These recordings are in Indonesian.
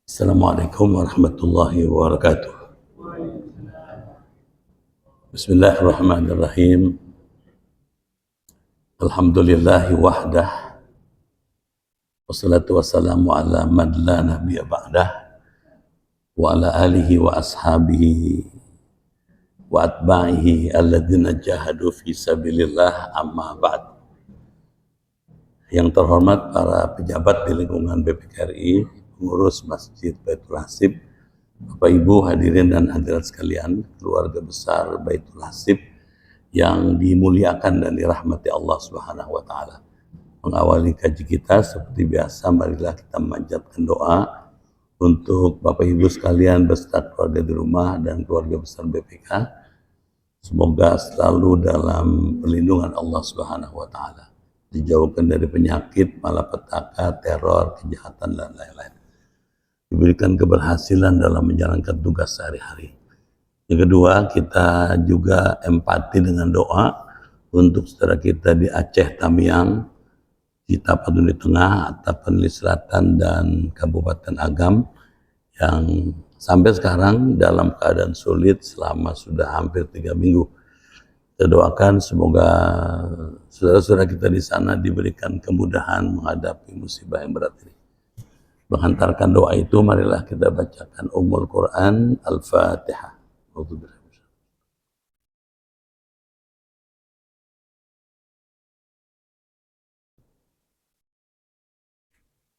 Assalamualaikum warahmatullahi wabarakatuh. Bismillahirrahmanirrahim. Alhamdulillahi wahdah. Wassalatu wassalamu ala man la nabiyya ba'dah. Wa ala alihi wa ashabihi wa atba'ihi alladzina jahadu fi sabilillah, amma ba'd. Yang terhormat para pejabat di lingkungan BPKRI, pengurus Masjid Baitul Hasib, Bapak Ibu hadirin dan hadirat sekalian, keluarga besar Baitul Hasib yang dimuliakan dan dirahmati Allah Subhanahu wa taala. Mengawali kaji kita seperti biasa, marilah kita memanjatkan doa untuk Bapak Ibu sekalian beserta keluarga di rumah dan keluarga besar BPK. Semoga selalu dalam perlindungan Allah Subhanahu wa taala, dijauhkan dari penyakit, malapetaka, teror, kejahatan dan lain-lain. Diberikan keberhasilan dalam menjalankan tugas sehari-hari. Yang kedua, kita juga empati dengan doa untuk saudara kita di Aceh Tamiang, di Tapanuli Tengah, Tapanuli Selatan, dan Kabupaten Agam yang sampai sekarang dalam keadaan sulit selama sudah hampir 3 minggu. Kita doakan semoga saudara-saudara kita di sana diberikan kemudahan menghadapi musibah yang berat ini. Menghantarkan doa itu, marilah kita bacakan Ummul Quran Al-Fatihah.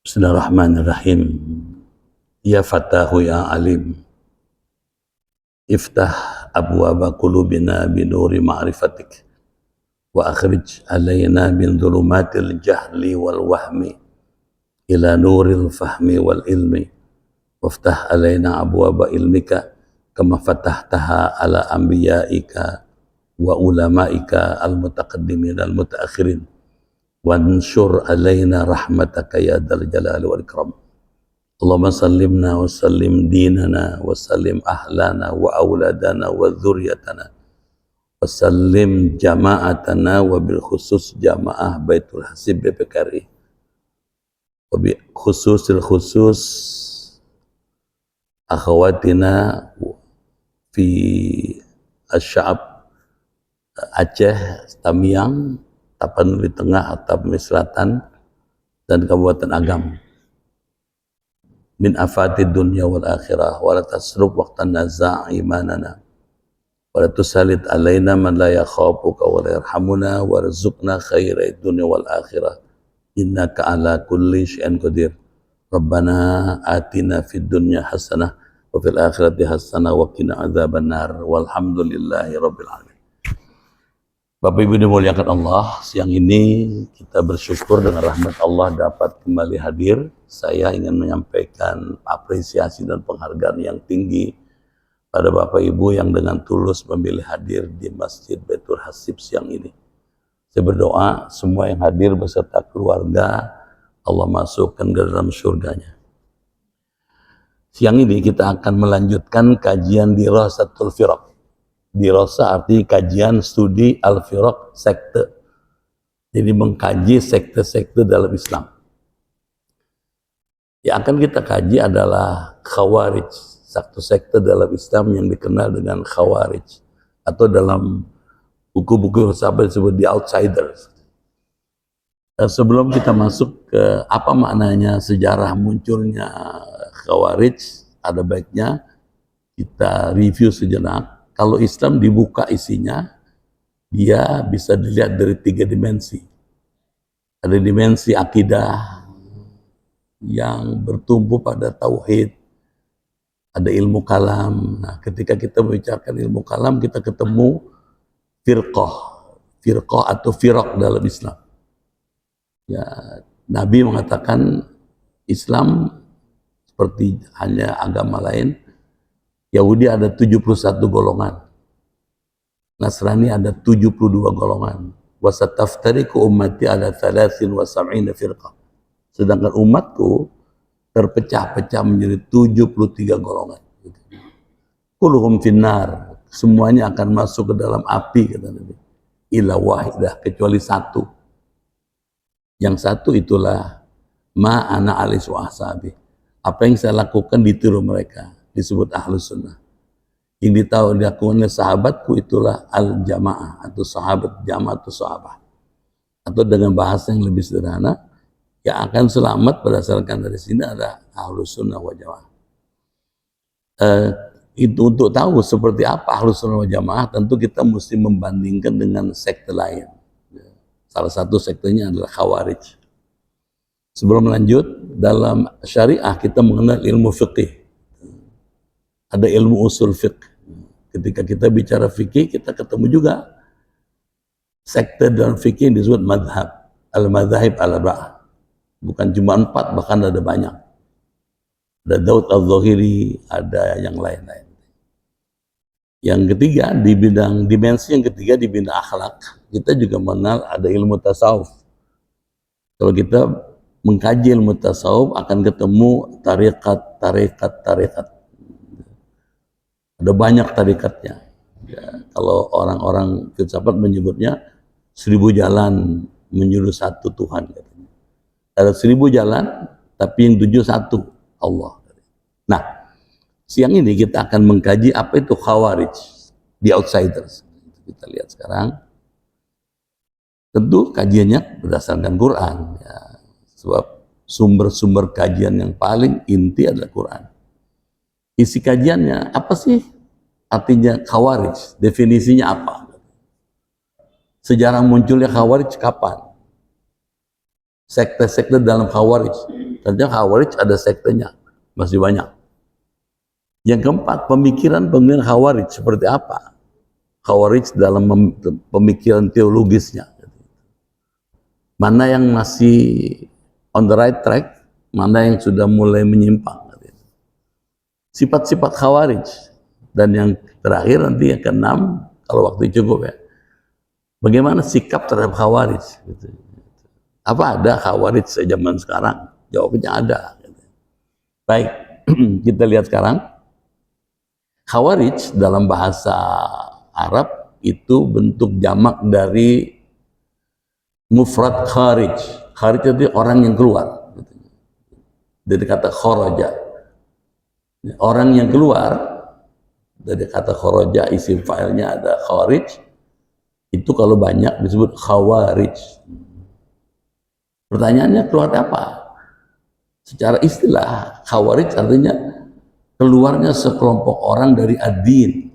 Bismillahirrahmanirrahim. Ya Fatahu ya Alim, iftah abwaba qulubina binuri ma'rifatik wa akhrij alayna min dhulumatil jahli wal wahmi ila nuril fahmi wal ilmi waftah alaina abwaba ilmika kama fatahtaha ala anbiyaika wa ulamaika al-mutaqaddimin al-mutaakhirin wanshur alaina rahmataka ya dzal jalali wal ikram. Allahumma sallimna wa sallim dinana wa sallim ahlana wa auladana wa dzurriyyatana wa sallim jama'atana wa bil khusus jamaah Baitul Hasib BPKRI khususil khusus akhawatina fi asy'ab Aceh Tamiang, Tapanuli Tengah, Tapanuli Selatan, dan Kabupaten Agam min afatid dunya wal akhirah wa la tasrub waqtan naza' imanana wa la tusallit alaina man la yakhafuka wa la yarhamuna warzuqna khairid dunya wal akhirah innaka ala kulli syai'in qadir. Rabbana atina fid dunya hasanah wa fil akhirati hasanah wa qina adzabannar walhamdulillahi rabbil alamin. Bapak Ibu dimuliakan Allah, siang ini kita bersyukur dengan rahmat Allah dapat kembali hadir. Saya ingin menyampaikan apresiasi dan penghargaan yang tinggi pada Bapak Ibu yang dengan tulus memilih hadir di Masjid Baitul Hasib siang ini. Saya berdoa semua yang hadir beserta keluarga Allah masukkan ke dalam surganya. Siang ini kita akan melanjutkan kajian Dirasatul Firaq. Dirasa arti kajian studi al-firaq, sekte. Jadi mengkaji sekte-sekte dalam Islam. Yang akan kita kaji adalah Khawarij, satu sekte dalam Islam yang dikenal dengan Khawarij, atau dalam buku-buku sahabat disebut The Outsiders. Sebelum kita masuk ke apa maknanya sejarah munculnya Khawarij, ada baiknya kita review sejenak. Kalau Islam dibuka isinya, dia bisa dilihat dari 3 dimensi. Ada dimensi akidah yang bertumbuh pada tauhid, ada ilmu kalam. Nah, ketika kita membicarakan ilmu kalam, kita ketemu firqah atau firaq dalam Islam. Ya, Nabi mengatakan Islam seperti hanya agama lain. Yahudi ada 71 golongan, Nasrani ada 72 golongan. Wasataftariqu ummati ala 73 firqah. Sedangkan umatku terpecah-pecah menjadi 73 golongan. Kulluhum finnar, semuanya akan masuk ke dalam api, kata Nabi. Illa wahidah, kecuali satu. Yang satu itulah ma ana alis wa ashabi. Apa yang saya lakukan ditiru mereka, disebut ahlus sunnah. Yang dilakukan oleh sahabatku itulah al-jamaah, atau sahabat jamaah atau sahabat. Atau dengan bahasa yang lebih sederhana, yang akan selamat berdasarkan dari sini ada ahlus sunnah wal jamaah. Itu untuk tahu seperti apa ahlus sunnah wal jamaah, tentu kita mesti membandingkan dengan sekte lain. Salah satu sektenya adalah Khawarij. Sebelum lanjut, dalam syariah kita mengenal ilmu fiqih. Ada ilmu usul fiqh. Ketika kita bicara fikih, kita ketemu juga sekte dalam fikih yang disebut madhab. Al-madhahib al-arba'ah. Bukan cuma 4, bahkan ada banyak. Ada Daud al-Zahiri, ada yang lain-lain. Yang ketiga, di bidang dimensi yang ketiga, di bidang akhlak, kita juga mengenal ada ilmu tasawuf. Kalau kita mengkaji ilmu tasawuf, akan ketemu tarikat. Ada banyak tarikatnya. Ya, kalau orang-orang filsafat menyebutnya 1000 jalan menuju satu Tuhan. Ada 1000 jalan, tapi yang tujuh satu, Allah. Nah, siang ini kita akan mengkaji apa itu Khawarij, the outsiders. Kita lihat sekarang. Tentu kajiannya berdasarkan Quran. Ya, sebab sumber-sumber kajian yang paling inti adalah Quran. Isi kajiannya, apa sih artinya Khawarij? Definisinya apa? Sejarah munculnya Khawarij kapan? Sekte-sekte dalam Khawarij. Ternyata Khawarij ada sektenya, masih banyak. Yang keempat, pemikiran Khawarij seperti apa? Khawarij dalam pemikiran teologisnya. Mana yang masih on the right track, mana yang sudah mulai menyimpang. Sifat-sifat Khawarij. Dan yang terakhir nanti yang keenam, kalau waktu cukup ya, bagaimana sikap terhadap Khawarij. Apa ada Khawarij sejaman sekarang? Jawabnya ada. Baik, kita lihat sekarang. Khawarij dalam bahasa Arab itu bentuk jamak dari mufrad kharij. Kharij itu orang yang keluar. Dari kata kharaja. Orang yang keluar, dari kata kharaja, isim fa'ilnya ada kharij, itu kalau banyak disebut khawarij. Pertanyaannya keluar apa? Secara istilah, khawarij artinya keluarnya sekelompok orang dari ad-din,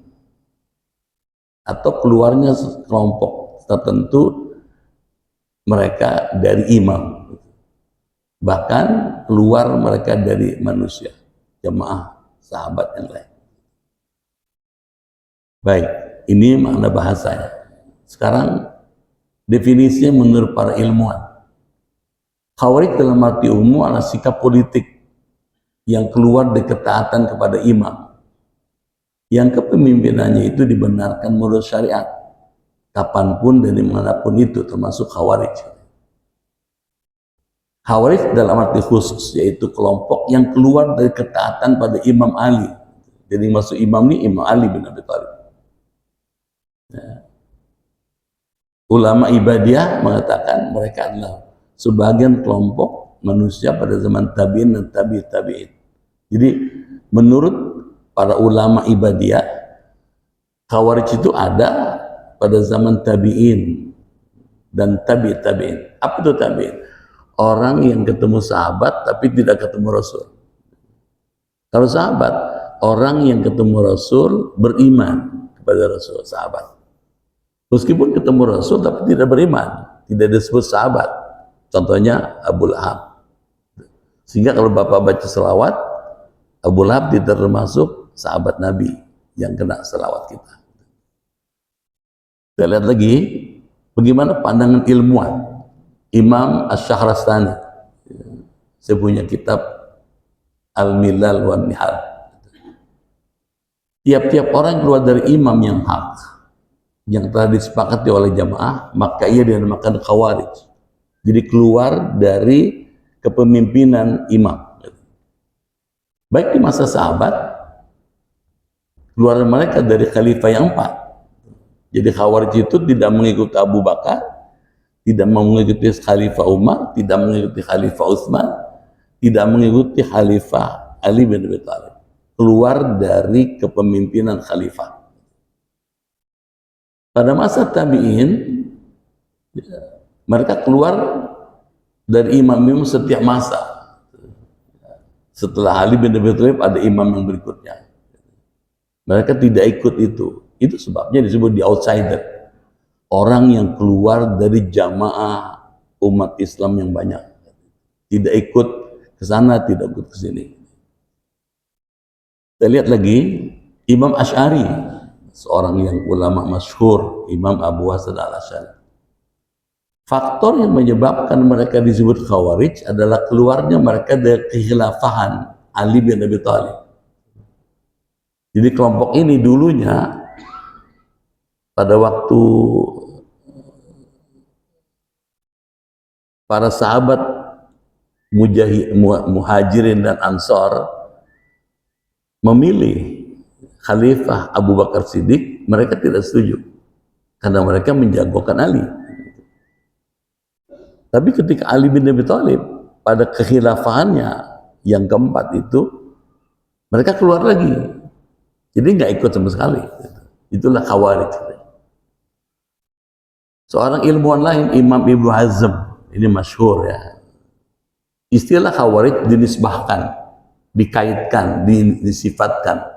atau keluarnya sekelompok tertentu mereka dari imam, bahkan keluar mereka dari manusia, jemaah, sahabat yang lain. Baik, ini makna bahasanya. Sekarang definisinya menurut para ilmuwan. Khawarij dalam arti umum adalah sikap politik yang keluar dari ketaatan kepada imam, yang kepemimpinannya itu dibenarkan menurut syariat, kapanpun dan dimanapun itu, termasuk Khawarij. Khawarij dalam arti khusus, yaitu kelompok yang keluar dari ketaatan pada Imam Ali. Jadi maksud imam ini Imam Ali bin Abi Thalib. Ulama Ibadiyah mengatakan mereka adalah sebagian kelompok manusia pada zaman tabi'in dan tabi'in. Jadi menurut para ulama Ibadiyah, Khawarij itu ada pada zaman tabi'in dan tabi'in. Apa itu tabi'in? Orang yang ketemu sahabat tapi tidak ketemu Rasul. Kalau sahabat, orang yang ketemu Rasul beriman kepada Rasul, sahabat. Meskipun ketemu Rasul tapi tidak beriman, tidak disebut sahabat. Contohnya Abu Lahab. Sehingga kalau Bapak baca selawat, Abu Lahab tidak termasuk sahabat Nabi yang kena selawat kita. Kita lihat lagi bagaimana pandangan ilmuwan. Imam Asy-Syahrastani, saya punya kitab Al-Milal wa Nihal. Tiap-tiap orang keluar dari imam yang hak, yang telah disepakati oleh jamaah, maka ia dinamakan Khawarij. Jadi keluar dari kepemimpinan imam. Baik di masa sahabat, keluar mereka dari khalifah yang 4. Jadi Khawarij itu tidak mengikuti Abu Bakar, tidak mengikuti Khalifah Umar, tidak mengikuti Khalifah Utsman, tidak mengikuti Khalifah Ali bin Abi Thalib keluar dari kepemimpinan khalifah. Pada masa tabi'in, mereka keluar dari imam-imam setiap masa. Setelah Ali bin Abi Thalib ada imam yang berikutnya. Mereka tidak ikut itu. Itu sebabnya disebut di outsider. Orang yang keluar dari jamaah umat Islam yang banyak. Tidak ikut ke sana, tidak ikut ke sini. Kita lihat lagi Imam Asy'ari, seorang yang ulama masyhur, Imam Abu Hasan al-Asy'ari. Faktor yang menyebabkan mereka disebut Khawarij adalah keluarnya mereka dari kekhilafahan Ali bin Abi Thalib. Jadi kelompok ini dulunya pada waktu para sahabat muhajirin dan ansor memilih Khalifah Abu Bakar Siddiq, mereka tidak setuju karena mereka menjagokan Ali. Tapi ketika Ali bin Abi Thalib pada kekhilafahannya yang keempat itu, mereka keluar lagi. Jadi nggak ikut sama sekali. Itulah Khawarij. Seorang ilmuwan lain, Imam Ibnu Hazm, ini masyhur ya. Istilah Khawarij dinisbahkan, dikaitkan, disifatkan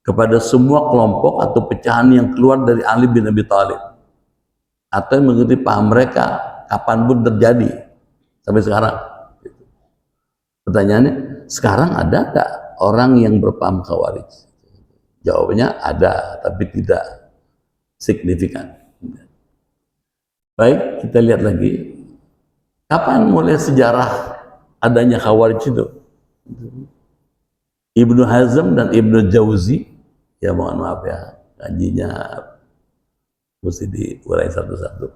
kepada semua kelompok atau pecahan yang keluar dari Ali bin Abi Thalib atau yang mengikuti paham mereka kapanpun terjadi sampai sekarang. Pertanyaannya, sekarang ada nggak orang yang berpaham Khawarij? Jawabannya ada, tapi tidak signifikan. Baik, kita lihat lagi. Kapan mulai sejarah adanya Khawarij itu? Ibnu Hazm dan Ibnu Jauzi, ya mohon maaf ya, ngajinya mesti diurai satu-satu.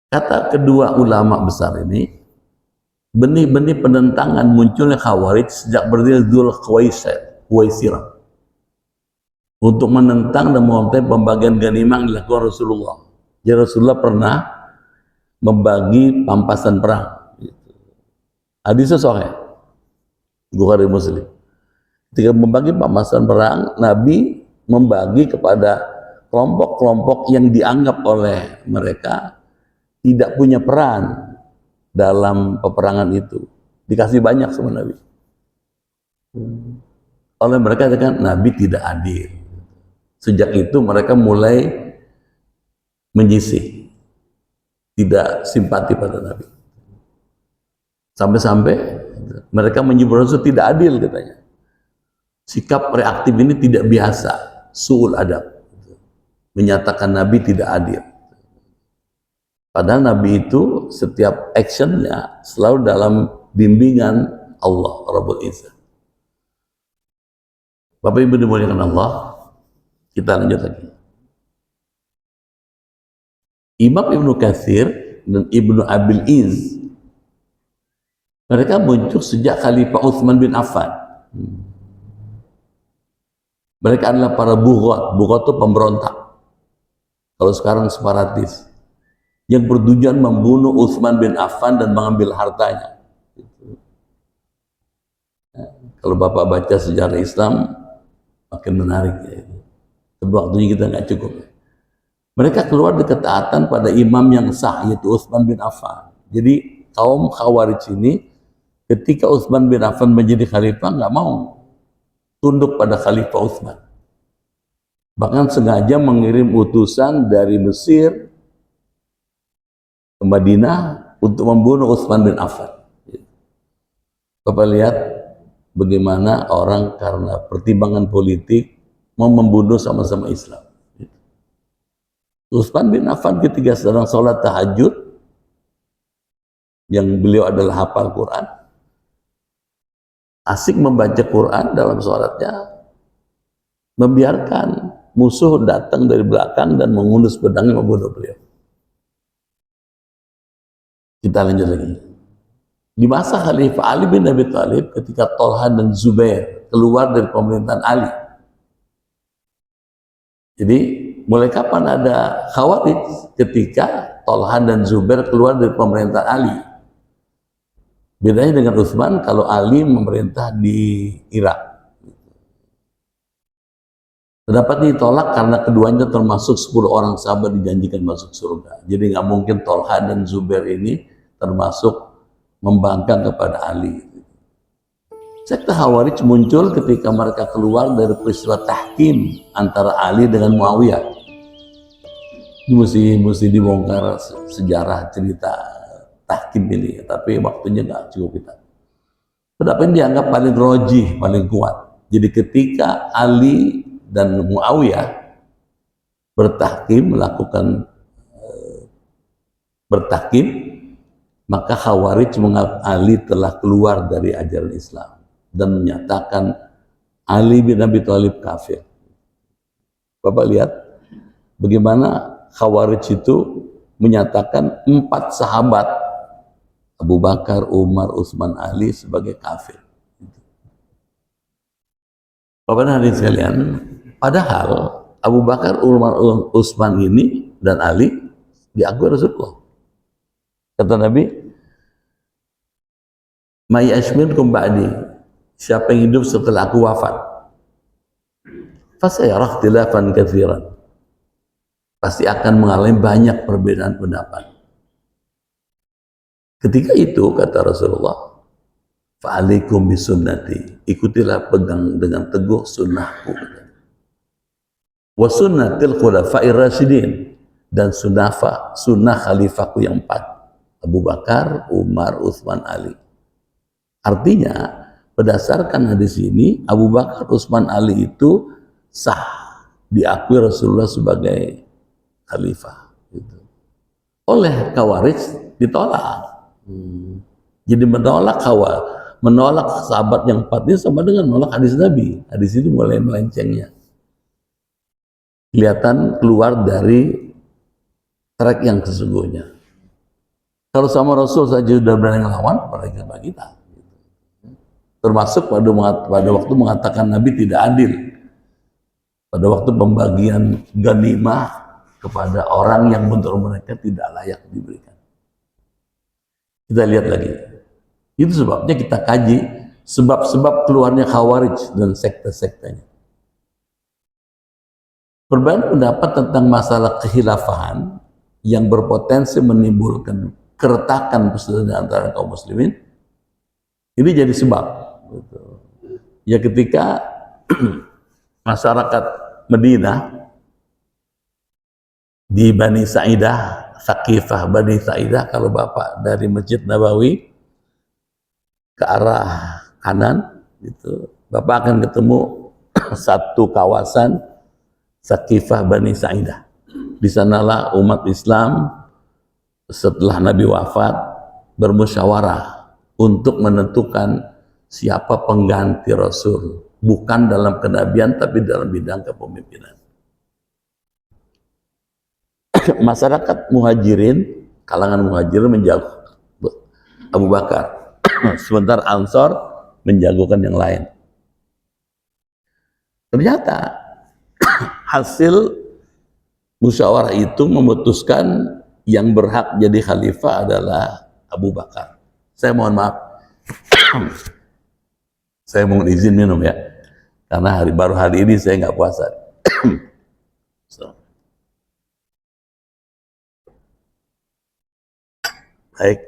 Kata kedua ulama besar ini, benih-benih penentangan munculnya Khawarij sejak berdiri Dzul Khuwaisirah untuk menentang dan mengonten pembagian ghanimah yang dilakukan Rasulullah. Jadi Rasulullah pernah membagi pampasan perang. Hadisnya sahih, Bukhari Muslim. Ketika membagi pampasan perang, Nabi membagi kepada kelompok-kelompok yang dianggap oleh mereka tidak punya peran dalam peperangan itu. Dikasih banyak sama Nabi. Oleh mereka katakan Nabi tidak adil. Sejak itu mereka mulai menyisih, tidak simpati pada Nabi. Sampai-sampai mereka menyebut Rasul tidak adil katanya. Sikap reaktif ini tidak biasa, su'ul adab. Menyatakan Nabi tidak adil. Padahal Nabi itu setiap actionnya selalu dalam bimbingan Allah Rabbul Izzah. Bapak Ibu dimuliakan Allah, kita lanjut lagi. Imam Ibnu Katsir dan Ibnu Abil Iz, mereka muncul sejak Khalifah Utsman bin Affan. Mereka adalah para bughat. Bughat itu pemberontak. Kalau sekarang separatis. Yang bertujuan membunuh Utsman bin Affan dan mengambil hartanya. Kalau Bapak baca sejarah Islam, makin menarik ya. Waktunya kita nggak cukup. Mereka keluar dari ketaatan pada imam yang sah, yaitu Utsman bin Affan. Jadi kaum Khawarij ini ketika Utsman bin Affan menjadi khalifah nggak mau tunduk pada Khalifah Utsman. Bahkan sengaja mengirim utusan dari Mesir ke Madinah untuk membunuh Utsman bin Affan. Bapak lihat bagaimana orang karena pertimbangan politik mau membunuh sama-sama Islam. Utsman bin Affan ketika sedang sholat tahajud, yang beliau adalah hafal Quran, asik membaca Quran dalam sholatnya, membiarkan musuh datang dari belakang dan menghunus pedangnya membunuh beliau. Kita lanjut lagi. Di masa Khalifah Ali bin Abi Thalib, ketika Thalha dan Zubair keluar dari pemerintahan Ali. Jadi mulai kapan ada Khawarij? Ketika Thalha dan Zubair keluar dari pemerintahan Ali. Bedanya dengan Utsman, kalau Ali memerintah di Irak. Dapat ditolak karena keduanya termasuk 10 orang sahabat dijanjikan masuk surga. Jadi nggak mungkin Tolha dan Zubair ini termasuk membangkang kepada Ali. Sekte Khawarij muncul ketika mereka keluar dari peristiwa tahkim antara Ali dengan Muawiyah. Ini mesti dibongkar sejarah cerita tahkim ini, tapi waktunya nggak cukup kita. Pendapat ini dianggap paling rojih, paling kuat. Jadi ketika Ali dan Muawiyah melakukan bertahkim, maka Khawarij menganggap Ali telah keluar dari ajaran Islam dan menyatakan Ali bin Abi Thalib kafir. Bapak lihat bagaimana Khawarij itu menyatakan 4 sahabat Abu Bakar, Umar, Utsman, Ali sebagai kafir. Bapak dan hadirin sekalian, padahal Abu Bakar, Umar, Utsman ini dan Ali diakui Rasulullah. Kata Nabi, "May yashminkum ba'di," siapa yang hidup setelah aku wafat, fasayara ikhtilafan katsiran, pasti akan mengalami banyak perbedaan pendapat. Ketika itu kata Rasulullah, "Fa'alaikum bisunnati," ikutilah, pegang dengan teguh sunnahku, wa sunnatil khulafa'ir rasyidin, dan sunnah khalifahku yang 4, Abu Bakar, Umar, Utsman, Ali. Artinya berdasarkan hadis ini, Abu Bakar, Utsman, Ali itu sah, diakui Rasulullah sebagai khalifah. Oleh Khawarij ditolak. Jadi menolak sahabat yang 4 ini sama dengan menolak hadis Nabi. Hadis ini mulai melencengnya. Kelihatan keluar dari track yang sesungguhnya. Kalau sama Rasul saja sudah berani ngelawan, apalagi sama kita. Termasuk pada waktu mengatakan Nabi tidak adil. Pada waktu pembagian ghanimah kepada orang yang menurut mereka tidak layak diberikan. Kita lihat lagi. Itu sebabnya kita kaji sebab-sebab keluarnya Khawarij dan sekte-sektenya. Perbedaan pendapat tentang masalah kehilafahan yang berpotensi menimbulkan keretakan persaudaraan antara kaum muslimin, ini jadi sebab. Ya ketika masyarakat Madinah di Bani Sa'idah, Thaqifah Bani Sa'idah, kalau Bapak dari Masjid Nabawi ke arah kanan, itu Bapak akan ketemu satu kawasan Thaqifah Bani Sa'idah. Di sanalah umat Islam setelah Nabi wafat bermusyawarah untuk menentukan siapa pengganti Rasul, bukan dalam kenabian tapi dalam bidang kepemimpinan. Masyarakat muhajirin, kalangan muhajirin menjago Abu Bakar, sementara Ansor menjagokan yang lain. Ternyata hasil musyawarah itu memutuskan yang berhak jadi khalifah adalah Abu Bakar. Saya mohon maaf, saya mohon izin minum ya, karena baru hari ini saya nggak puasa. Baik.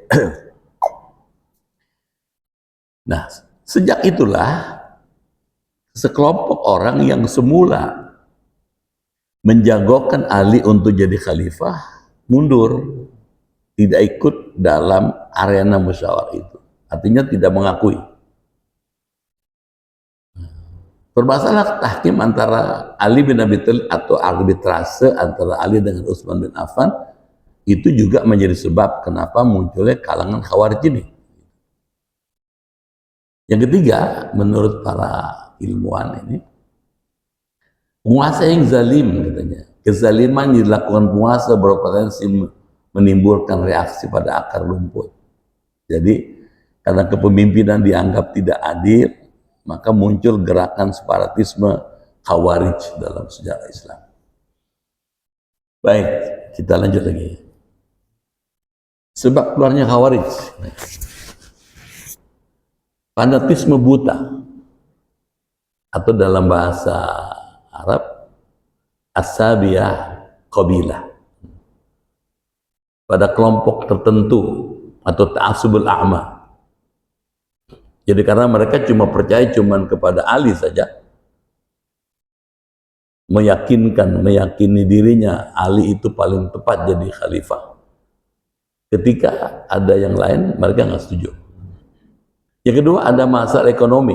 Nah, sejak itulah sekelompok orang yang semula menjagokan Ali untuk jadi khalifah mundur, tidak ikut dalam arena musyawarah itu. Artinya tidak mengakui. Bermasalah tahkim antara Ali bin Abi Thalib atau arbitrase antara Ali dengan Utsman bin Affan itu juga menjadi sebab kenapa munculnya kalangan Khawarij ini. Yang ketiga, menurut para ilmuwan ini, penguasa yang zalim katanya. Kezaliman yang dilakukan penguasa berpotensi menimbulkan reaksi pada akar rumput. Jadi karena kepemimpinan dianggap tidak adil, maka muncul gerakan separatisme Khawarij dalam sejarah Islam. Baik, kita lanjut lagi. Sebab keluarnya Khawarij. fanatisme buta, atau dalam bahasa Arab as-sabiyah qabilah, pada kelompok tertentu atau ta'assubul a'ma. Jadi karena mereka cuma percaya cuman kepada Ali saja, meyakini dirinya Ali itu paling tepat jadi khalifah. Ketika ada yang lain, mereka nggak setuju. Yang kedua, ada masalah ekonomi,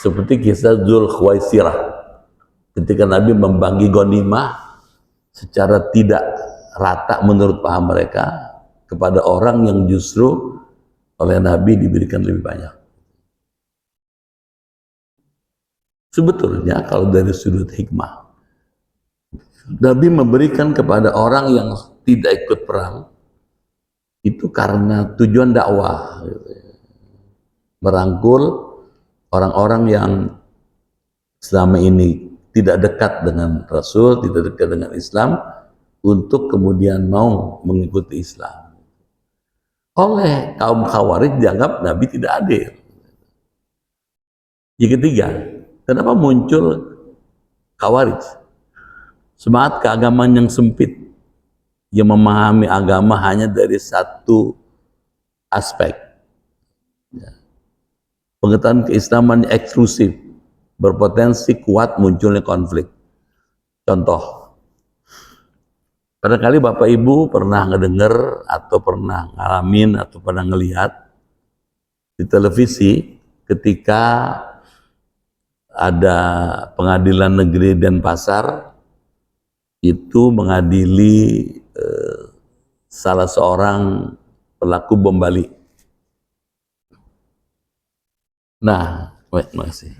seperti kisah Dzulkhuwaisirah, ketika Nabi membagi ghanimah secara tidak rata menurut paham mereka kepada orang yang justru oleh Nabi diberikan lebih banyak. Sebetulnya kalau dari sudut hikmah, Nabi memberikan kepada orang yang tidak ikut perang itu karena tujuan dakwah, merangkul orang-orang yang selama ini tidak dekat dengan Rasul, tidak dekat dengan Islam, untuk kemudian mau mengikuti Islam. Oleh kaum Khawarij dianggap Nabi tidak adil. Yang ketiga, kenapa muncul Khawarij? Semangat keagamaan yang sempit, yang memahami agama hanya dari satu aspek. Pengetahuan keislaman eksklusif, berpotensi kuat munculnya konflik. Contoh, barangkali Bapak Ibu pernah ngedenger atau pernah ngalamin atau pernah ngelihat di televisi ketika ada pengadilan negeri Denpasar itu mengadili salah seorang pelaku bom Bali. Nah, makasih.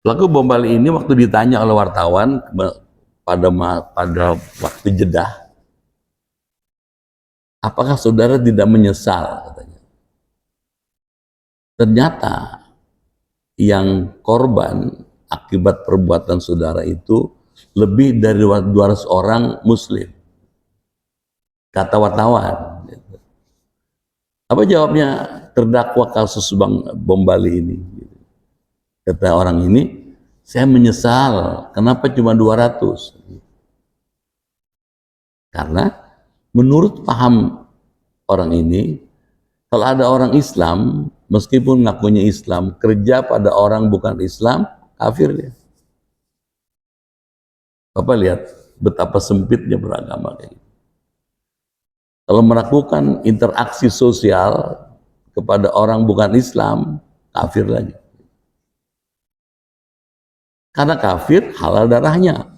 Pelaku bom Bali ini waktu ditanya oleh wartawan pada waktu jeda, apakah saudara tidak menyesal, katanya. Ternyata yang korban akibat perbuatan saudara itu lebih dari 200 orang Muslim, kata wartawan. Apa jawabnya terdakwa kasus bom Bali ini? Kata orang ini, saya menyesal, kenapa cuma 200? Karena menurut paham orang ini, kalau ada orang Islam, meskipun ngakunya Islam, kerja pada orang bukan Islam, kafir dia. Bapak lihat betapa sempitnya beragama kayak gitu. Kalau melakukan interaksi sosial kepada orang bukan Islam, kafir lagi. Karena kafir halal darahnya.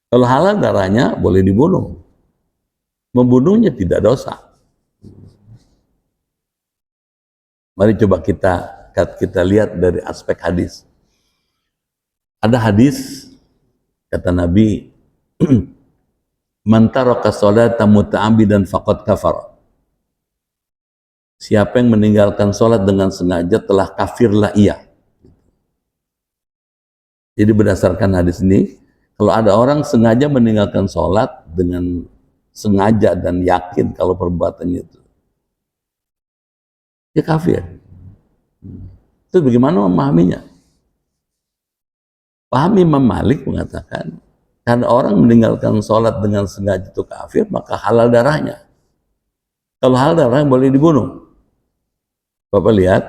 Kalau halal darahnya boleh dibunuh. Membunuhnya tidak dosa. Mari coba kita lihat dari aspek hadis. Ada hadis kata Nabi, man taraka sholata muta'ammidan faqad kafar. Siapa yang meninggalkan sholat dengan sengaja telah kafirlah ia. Jadi berdasarkan hadis ini, kalau ada orang sengaja meninggalkan sholat dengan sengaja dan yakin kalau perbuatannya itu, dia kafir. Itu bagaimana memahaminya? Paham Imam Malik mengatakan, karena orang meninggalkan sholat dengan sengaja itu kafir, maka halal darahnya. Kalau halal darahnya boleh dibunuh. Bapak lihat,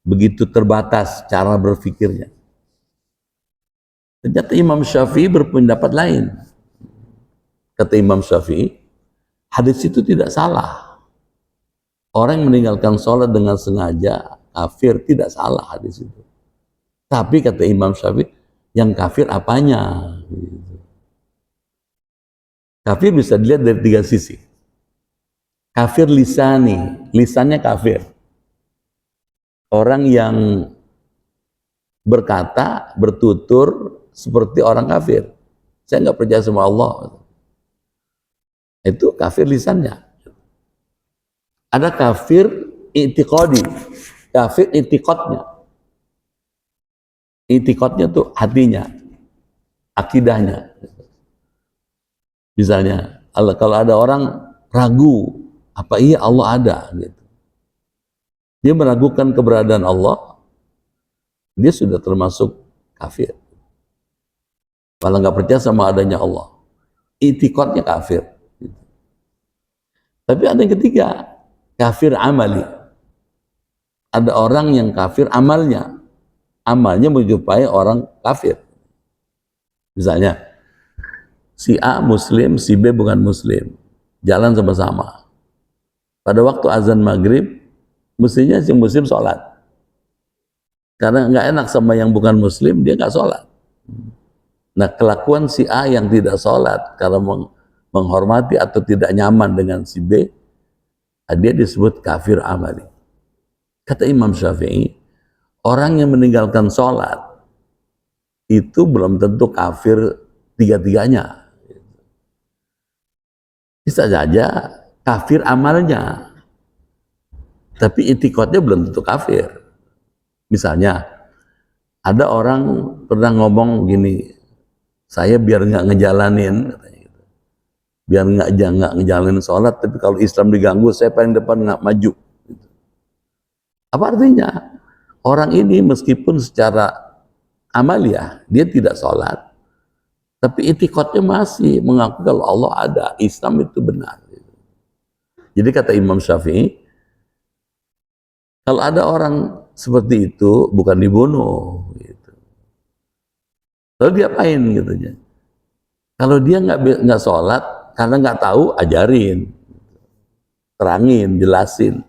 begitu terbatas cara berpikirnya. Ternyata Imam Syafi'i berpendapat lain. Kata Imam Syafi'i, hadis itu tidak salah. Orang yang meninggalkan sholat dengan sengaja, kafir, tidak salah hadis itu. Tapi kata Imam Syafi'i, yang kafir apanya? Kafir bisa dilihat dari 3 sisi. Kafir lisani, lisannya kafir. Orang yang berkata, bertutur seperti orang kafir. Saya nggak percaya sama Allah. Itu kafir lisannya. Ada kafir i'tiqadi, kafir i'tiqadnya. I'tiqadnya tuh hatinya, akidahnya. Misalnya, kalau ada orang ragu, apa iya Allah ada? Gitu. dia meragukan keberadaan Allah, dia sudah termasuk kafir. Malah nggak percaya sama adanya Allah, itikadnya kafir. Tapi ada yang ketiga, kafir amali. Ada orang yang kafir amalnya menyerupai orang kafir. Misalnya, si A muslim, si B bukan muslim, jalan sama-sama. Pada waktu azan maghrib, mestinya si muslim sholat. Karena nggak enak sama yang bukan muslim, dia nggak sholat. Nah, kelakuan si A yang tidak sholat karena menghormati atau tidak nyaman dengan si B, dia disebut kafir amali. Kata Imam Syafi'i, orang yang meninggalkan sholat itu belum tentu kafir tiga-tiganya. Bisa saja kafir amalnya, tapi itikadnya belum tentu kafir. Misalnya, ada orang pernah ngomong gini, saya biar nggak ngejalanin, katanya gitu. Biar nggak ngejalanin sholat, tapi kalau Islam diganggu, saya paling depan nggak maju. Gitu. Apa artinya? Orang ini meskipun secara amaliah dia tidak sholat, tapi itikadnya masih mengaku kalau Allah ada, Islam itu benar. Jadi kata Imam Syafi'i, kalau ada orang seperti itu bukan dibunuh, gitu. Lalu diapain gitu? Kalau dia nggak sholat karena nggak tahu, ajarin, terangin, jelasin.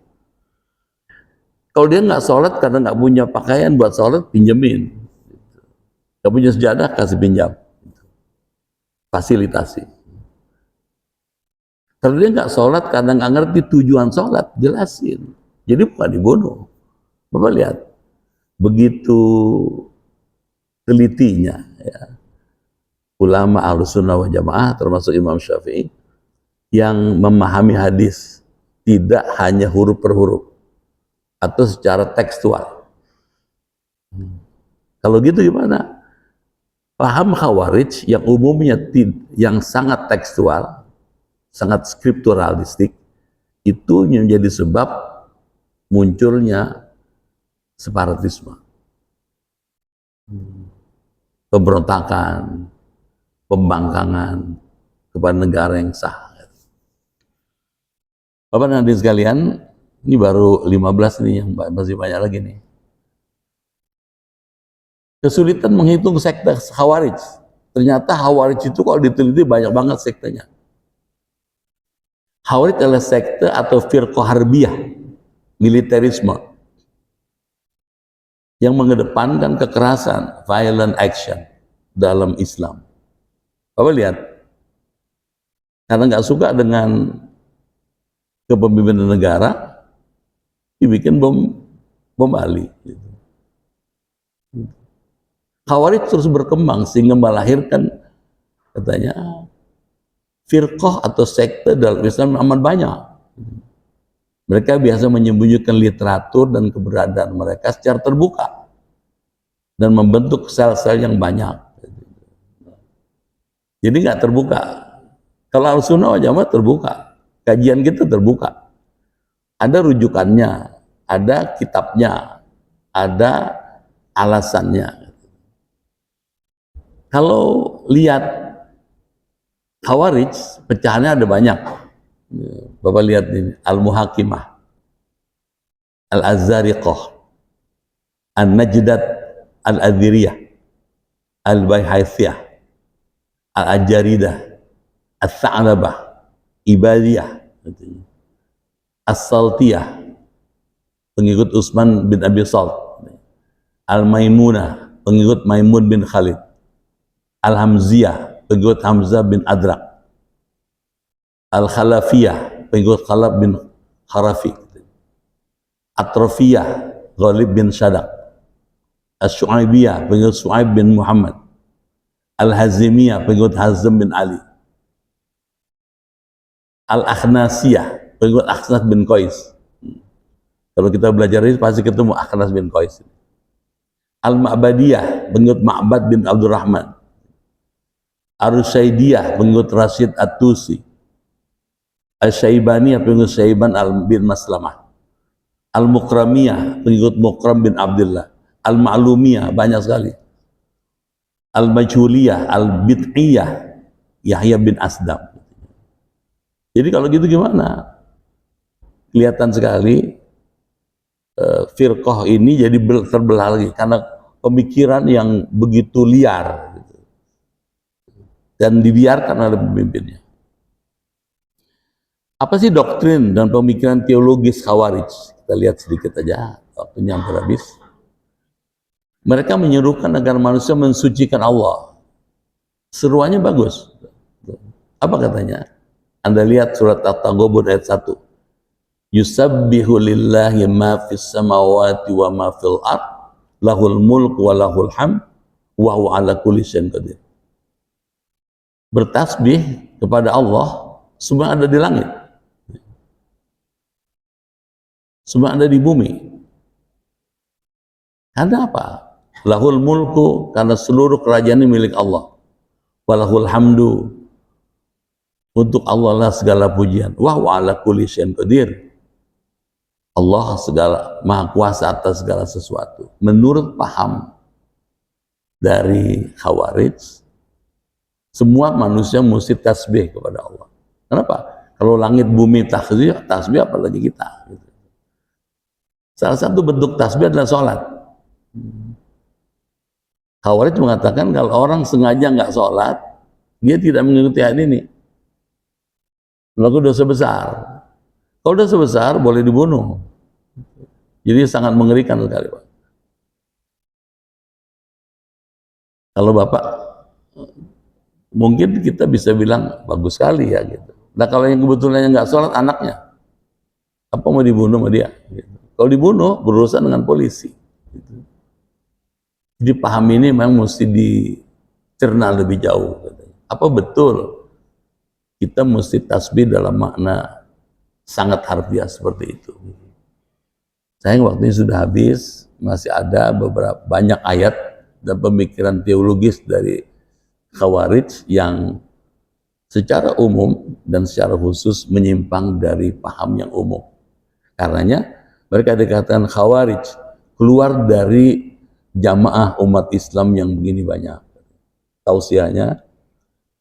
Kalau dia nggak sholat karena nggak punya pakaian buat sholat, pinjemin. Nggak punya sejadah, kasih pinjam. Fasilitasi. Kalau dia nggak sholat karena nggak ngerti tujuan sholat, jelasin. Jadi bukan dibunuh. Bapak lihat, begitu telitinya ya, ulama Ahlussunnah wal Jamaah termasuk Imam Syafi'i yang memahami hadis tidak hanya huruf per huruf atau secara tekstual. Kalau gitu gimana? Paham Khawarij yang umumnya yang sangat tekstual, sangat skripturalistik, itu menjadi sebab munculnya separatisme, pemberontakan, pembangkangan kepada negara yang sah. Bapak dan hadirin sekalian, ini baru 15 nih, yang masih banyak lagi nih. Kesulitan menghitung sekte Khawarij. Ternyata Khawarij itu kalau diteliti banyak banget sektenya. Khawarij adalah sekte atau firqah harbiyah, militerisme, yang mengedepankan kekerasan, violent action dalam Islam. Bapak lihat, karena nggak suka dengan kepemimpinan negara, dibikin bom Bali. Khawarij terus berkembang sehingga melahirkan, katanya, firqah atau sekte dalam Islam amat banyak. Mereka biasa menyembunyikan literatur dan keberadaan mereka secara terbuka dan membentuk sel-sel yang banyak. Jadi nggak terbuka. Kalau Ahlussunnah wal Jamaah terbuka, kajian kita terbuka. Ada rujukannya, ada kitabnya, ada alasannya. Kalau lihat Khawarij, pecahannya ada banyak. Bapak lihat ini, Al-Muhakimah, Al-Azzariqah, An-Najdat, Al-Adhiriyah, Al-Bayhaithiyah, Al-Ajaridah, Al-Tha'labah, Ibadiyah, As-Saltiyah, pengikut Utsman bin Abi Salt, Al-Maimunah, pengikut Maimun bin Khalid, Al-Hamziyah, pengikut Hamzah bin Adrak, Al-Khalafiyah, pengikut Khalaf bin Kharafi, Atrofiyah, Ghalib bin Shadak, Al-Shu'aibiyah, pengikut Shu'aib bin Muhammad, Al-Hazimiyah, pengikut Hazm bin Ali, Al-Akhnasiyah, pengikut Akhnas bin Qais. Kalau kita belajar ini pasti ketemu Akhnas bin Qais. Al-Ma'badiyah, pengikut Ma'bad bin Abdurrahman, Ar-Rusyaidiyah, pengikut Rashid At-Tusi, Al-Syaibaniyah, pengikut Syaiban bin Maslamah, Al-Mukramiyah, pengikut Mukram bin Abdullah. Al-Ma'lumiyah, banyak sekali. Al-Majhuliyah, Al-Bid'iyah, Yahya bin Asdam. Jadi kalau gitu gimana? Kelihatan sekali firqah ini jadi terbelah lagi karena pemikiran yang begitu liar gitu, dan dibiarkan oleh pemimpinnya. Apa sih doktrin dan pemikiran teologis Khawarij? Kita lihat sedikit aja, waktunya hampir habis. Mereka menyerukan agar manusia mensucikan Allah. Seruannya bagus. Apa katanya? Anda lihat surat At-Taghabun ayat 1. Yusabbihu lillahi ma fis samawati wa ma fil ard, lahul mulk wa lahul hamd, wa huwa ala kulli syai'in qadir. Bertasbih kepada Allah semua ada di langit, semua ada di bumi. Karena apa? Lahul mulku, karena seluruh kerajaan ini milik Allah. Walahul hamdu, untuk Allah lah segala pujian. Wa huwa ala kulli syai'in qadir. Allah segala maha kuasa atas segala sesuatu. Menurut paham dari Khawarij, semua manusia mesti tasbih kepada Allah. Kenapa? Kalau langit bumi tasbih apalagi kita. Salah satu bentuk tasbih adalah sholat. Khawarij mengatakan kalau orang sengaja nggak sholat, dia tidak mengikuti ayat ini, melakukan dosa besar. Kalau dosa besar boleh dibunuh. Jadi sangat mengerikan sekali, Pak. Kalau Bapak, mungkin kita bisa bilang bagus sekali ya gitu. Nah kalau yang kebetulannya nggak sholat anaknya, apa mau dibunuh sama dia? Gitu. Kalau dibunuh berurusan dengan polisi. Gitu. Jadi paham ini memang mesti dicerna lebih jauh. Katanya. Apa betul kita mesti tasbih dalam makna sangat harfiah seperti itu? Sayang waktunya sudah habis, masih ada beberapa banyak ayat dan pemikiran teologis dari Khawarij yang secara umum dan secara khusus menyimpang dari paham yang umum. Karenanya mereka dikatakan Khawarij keluar dari jamaah umat Islam yang begini banyak. Tausiahnya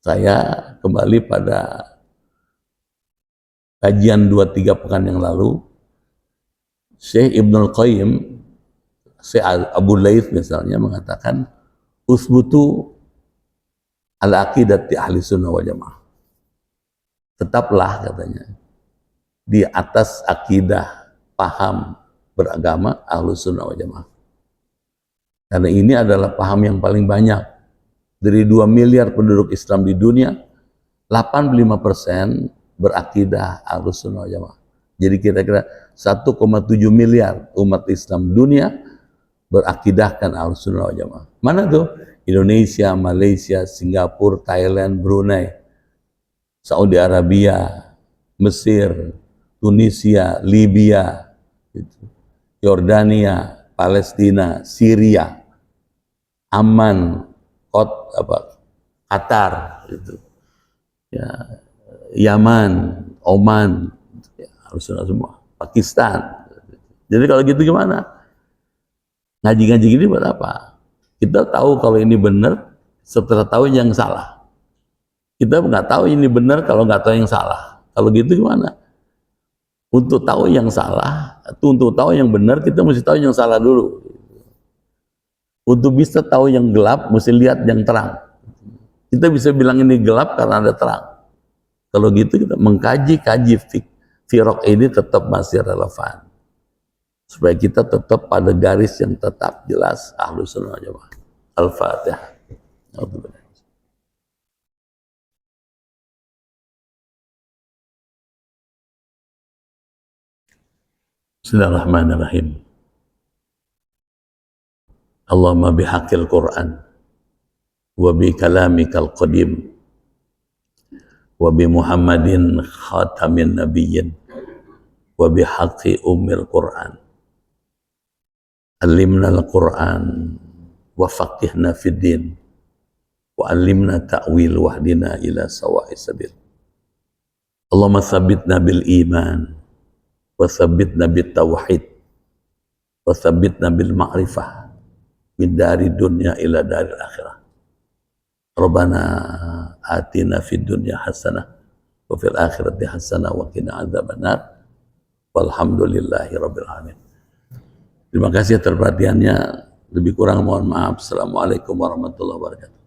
saya kembali pada kajian 2-3 pekan yang lalu, Syekh Ibnul Qayyim, Syekh Abu Laith misalnya mengatakan usbutu al-aqidati ahli sunnah wal jamaah. Tetaplah katanya di atas akidah paham beragama ahlu sunnah wal jamaah. Karena ini adalah paham yang paling banyak. Dari 2 miliar penduduk Islam di dunia, 85% berakidah ahlu sunnah wal jamaah. Jadi kira-kira 1,7 miliar umat Islam dunia berakidahkan ahlu sunnah wal jamaah. Mana tuh? Indonesia, Malaysia, Singapura, Thailand, Brunei, Saudi Arabia, Mesir, Tunisia, Libya, Yordania, Palestina, Syria, Aman, Qatar, ya, Yaman, Oman, ya, harus semua, Pakistan. Jadi kalau gitu gimana? Ngaji-ngaji gini buat apa? Kita tahu kalau ini benar setelah tahu yang salah. Kita nggak tahu ini benar kalau nggak tahu yang salah. Kalau gitu gimana? Untuk tahu yang salah, untuk tahu yang benar, kita mesti tahu yang salah dulu. Untuk bisa tahu yang gelap, mesti lihat yang terang. Kita bisa bilang ini gelap karena ada terang. Kalau gitu kita mengkaji firaq ini tetap masih relevan. Supaya kita tetap pada garis yang tetap jelas ahlu sunnah wal jamaah. Al-Fatihah. Bismillahirrahmanirrahim. Allahumma bihaqqil Qur'an wa bi kalamikal qadim wa bi Muhammadin khatamin nabiyyin wa bi haqqi ummil Qur'an. Alimna al-Qur'an wa faqihna fid din wa alimna ta'wil wahdina ila sawa'is sabil. Allahumma tsabbitna bil iman wa tsabbitna bit tauhid wa tsabbitna bil ma'rifah min dari dunya ila daril akhirah. Rabbana atina fid dunya hasanah wa fil akhirati hasanah wa qina adzabannar. Walhamdulillahi rabbil alamin. Terima kasih atas perhatiannya. Lebih kurang mohon maaf. Assalamualaikum warahmatullahi wabarakatuh.